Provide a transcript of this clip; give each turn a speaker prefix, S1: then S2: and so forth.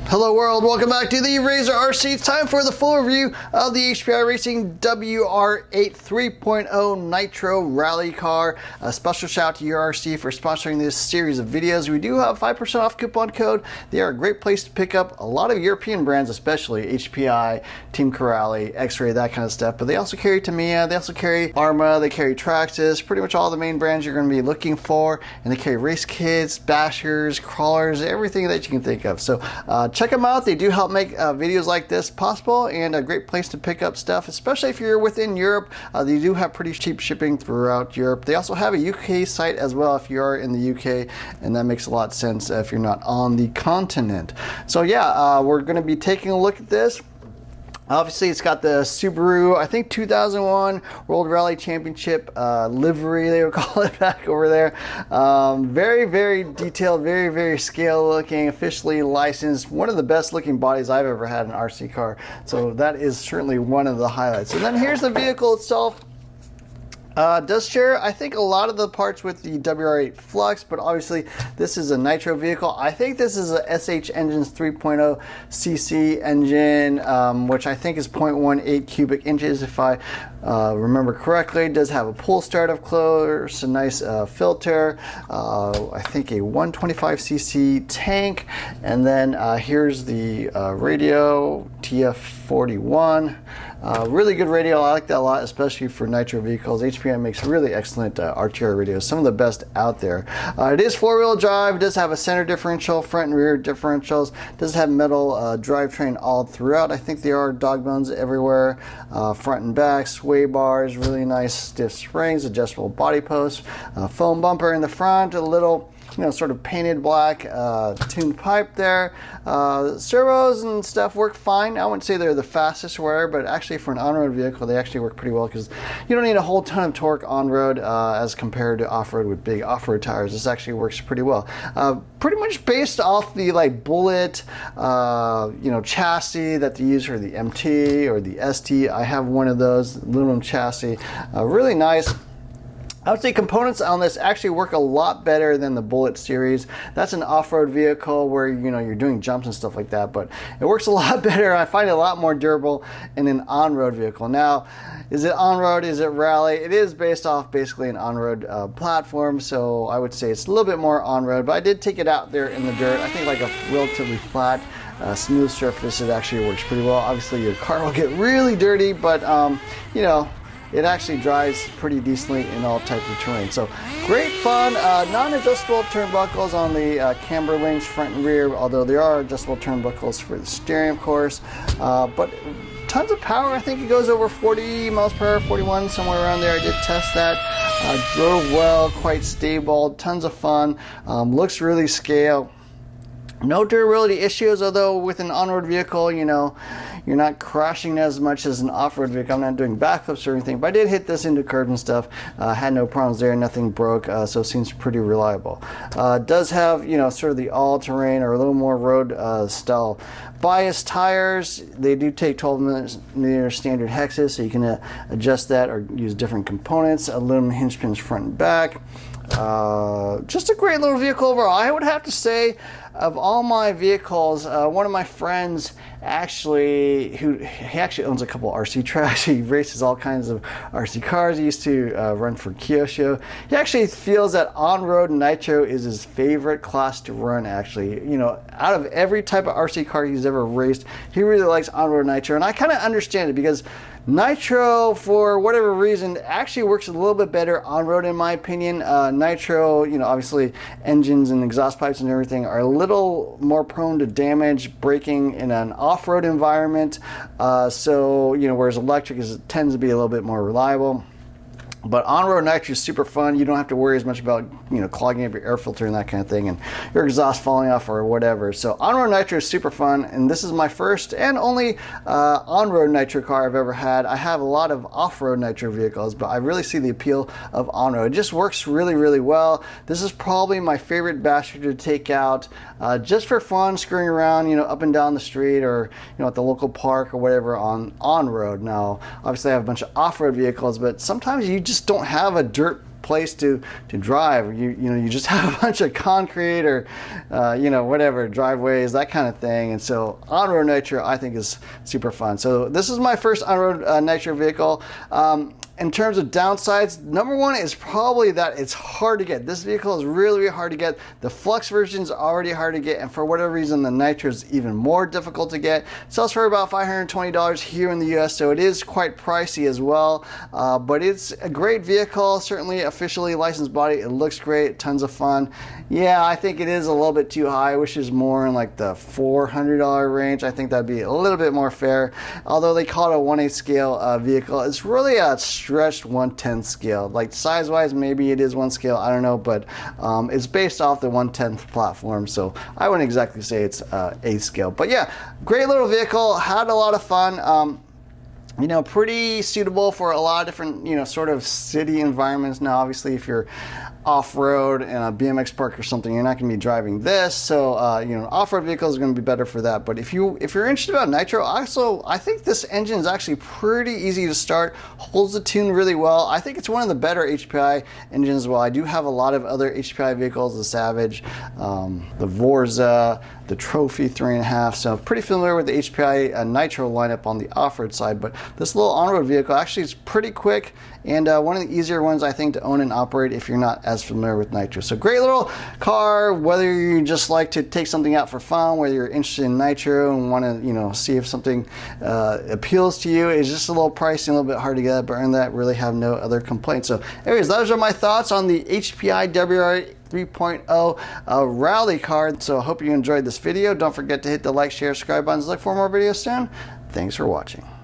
S1: Hello world, welcome back to the Razor RC. It's time for the full review of the HPI Racing WR8 3.0 Nitro Rally Car. A special shout out to URC for sponsoring this series of videos. We do have 5% off coupon code. They are a great place to pick up a lot of European brands, especially HPI, Team Corrali, X-Ray, that kind of stuff. But they also carry Tamiya, they also carry Arma, they carry Traxxas, pretty much all the main brands you're going to be looking for. And they carry race kits, bashers, crawlers, everything that you can think of. So check them out. They do help make videos like this possible, and a great place to pick up stuff, especially if you're within Europe. They do have pretty cheap shipping throughout Europe. They also have a UK site as well if you are in the UK, and that makes a lot of sense if you're not on the continent. So yeah, we're going to be taking a look at this. Obviously, it's got the Subaru, I think 2001 World Rally Championship livery, they would call it back over there. Very, very detailed, very, very scale looking, officially licensed. One of the best looking bodies I've ever had in an RC car. So that is certainly one of the highlights. And then here's the vehicle itself. Does share, I think, a lot of the parts with the WR8 Flux, but obviously this is a Nitro vehicle. I think this is a SH Engines 3.0 cc engine, which I think is 0.18 cubic inches if I remember correctly. It does have a pull start, of course, a nice filter, I think a 125cc tank, and then here's the radio, TF41. Really good radio. I like that a lot, especially for Nitro vehicles. HPI makes really excellent RTR radios, some of the best out there. It is four-wheel drive. It does have a center differential, front and rear differentials. It does have metal drivetrain all throughout. I think there are dog bones everywhere, front and back, sway bars, really nice stiff springs, adjustable body posts, foam bumper in the front, a little sort of painted black tuned pipe there. Servos and stuff work fine. I wouldn't say they're the fastest or whatever, but actually for an on-road vehicle, they actually work pretty well because you don't need a whole ton of torque on-road as compared to off-road with big off-road tires. This actually works pretty well. Pretty much based off the bullet, chassis that they use for the MT or the ST. I have one of those aluminum chassis. Really nice. I would say components on this actually work a lot better than the Bullet series. That's an off-road vehicle where you're doing jumps and stuff like that, but it works a lot better. I find it a lot more durable in an on-road vehicle. Now, is it on-road? Is it rally? It is based off basically an on-road platform, so I would say it's a little bit more on-road, but I did take it out there in the dirt. I think like a relatively flat, smooth surface, it actually works pretty well. Obviously, your car will get really dirty, but it actually drives pretty decently in all types of terrain. So great fun. Non-adjustable turnbuckles on the camber links front and rear, although there are adjustable turnbuckles for the steering, of course. But tons of power. I think it goes over 40 miles per hour, 41, somewhere around there. I did test that. Drove well, quite stable, tons of fun. Looks really scale. No durability issues, although with an on-road vehicle, you're not crashing as much as an off-road vehicle. I'm not doing backflips or anything, but I did hit this into curbs and stuff. Had no problems there, nothing broke, so it seems pretty reliable. Does have, sort of the all-terrain or a little more road style bias tires. They do take 12mm standard hexes, so you can adjust that or use different components. Aluminum hinge pins front and back. Just a great little vehicle overall. I would have to say, of all my vehicles, one of my friends he actually owns a couple RC tracks. He races all kinds of RC cars. He used to run for Kyosho. He actually feels that on-road Nitro is his favorite class to run, actually. Out of every type of RC car he's ever raced, he really likes on-road Nitro, and I kind of understand it because Nitro, for whatever reason, actually works a little bit better on-road in my opinion. Nitro, obviously engines and exhaust pipes and everything are a little more prone to damage, breaking in an off-road environment. Whereas electric tends to be a little bit more reliable. But on-road Nitro is super fun. You don't have to worry as much about clogging up your air filter and that kind of thing, and your exhaust falling off or whatever. So on-road Nitro is super fun, and this is my first and only on-road Nitro car I've ever had. I have a lot of off-road Nitro vehicles, but I really see the appeal of on-road. It just works really, really well. This is probably my favorite basher to take out just for fun, screwing around, up and down the street or at the local park or whatever on-road. Now, obviously I have a bunch of off-road vehicles, but sometimes you just don't have a dirt place to drive. You know, you just have a bunch of concrete or you know, whatever, driveways, that kind of thing. And so on-road Nitro I think is super fun. So this is my first on-road Nitro vehicle. In terms of downsides, number one is probably that it's hard to get. This vehicle is really, really hard to get. The Flux version is already hard to get, and for whatever reason, the Nitro is even more difficult to get. It sells for about $520 here in the US, so it is quite pricey as well. But it's a great vehicle, certainly officially licensed body. It looks great, tons of fun. Yeah, I think it is a little bit too high. I wish it was more in like the $400 range. I think that'd be a little bit more fair. Although they call it a 1/8 scale vehicle, it's really a stretched 1/10 scale. Like size wise, maybe it is 1 scale, I don't know, but it's based off the 1/10 platform, so I wouldn't exactly say it's 8 scale. But yeah, great little vehicle, had a lot of fun. You know, pretty suitable for a lot of different, you know, sort of city environments. Now, obviously, if you're off-road in a BMX park or something, you're not going to be driving this. So, you know, off-road vehicle is going to be better for that. But if you're interested about Nitro, also, I think this engine is actually pretty easy to start, holds the tune really well. I think it's one of the better HPI engines as well. I do have a lot of other HPI vehicles, the Savage, the Vorza, the Trophy 3.5, so pretty familiar with the HPI Nitro lineup on the off-road side, but this little on-road vehicle actually is pretty quick and one of the easier ones I think to own and operate if you're not as familiar with Nitro. So great little car, whether you just like to take something out for fun, whether you're interested in Nitro and want to, you know, see if something appeals to you. It's just a little pricey, a little bit hard to get, but other than that, really have no other complaints. So anyways, those are my thoughts on the HPI WR8 3.0 rally card. So I hope you enjoyed this video. Don't forget to hit the like, share, subscribe buttons. Look for more videos soon. Thanks for watching.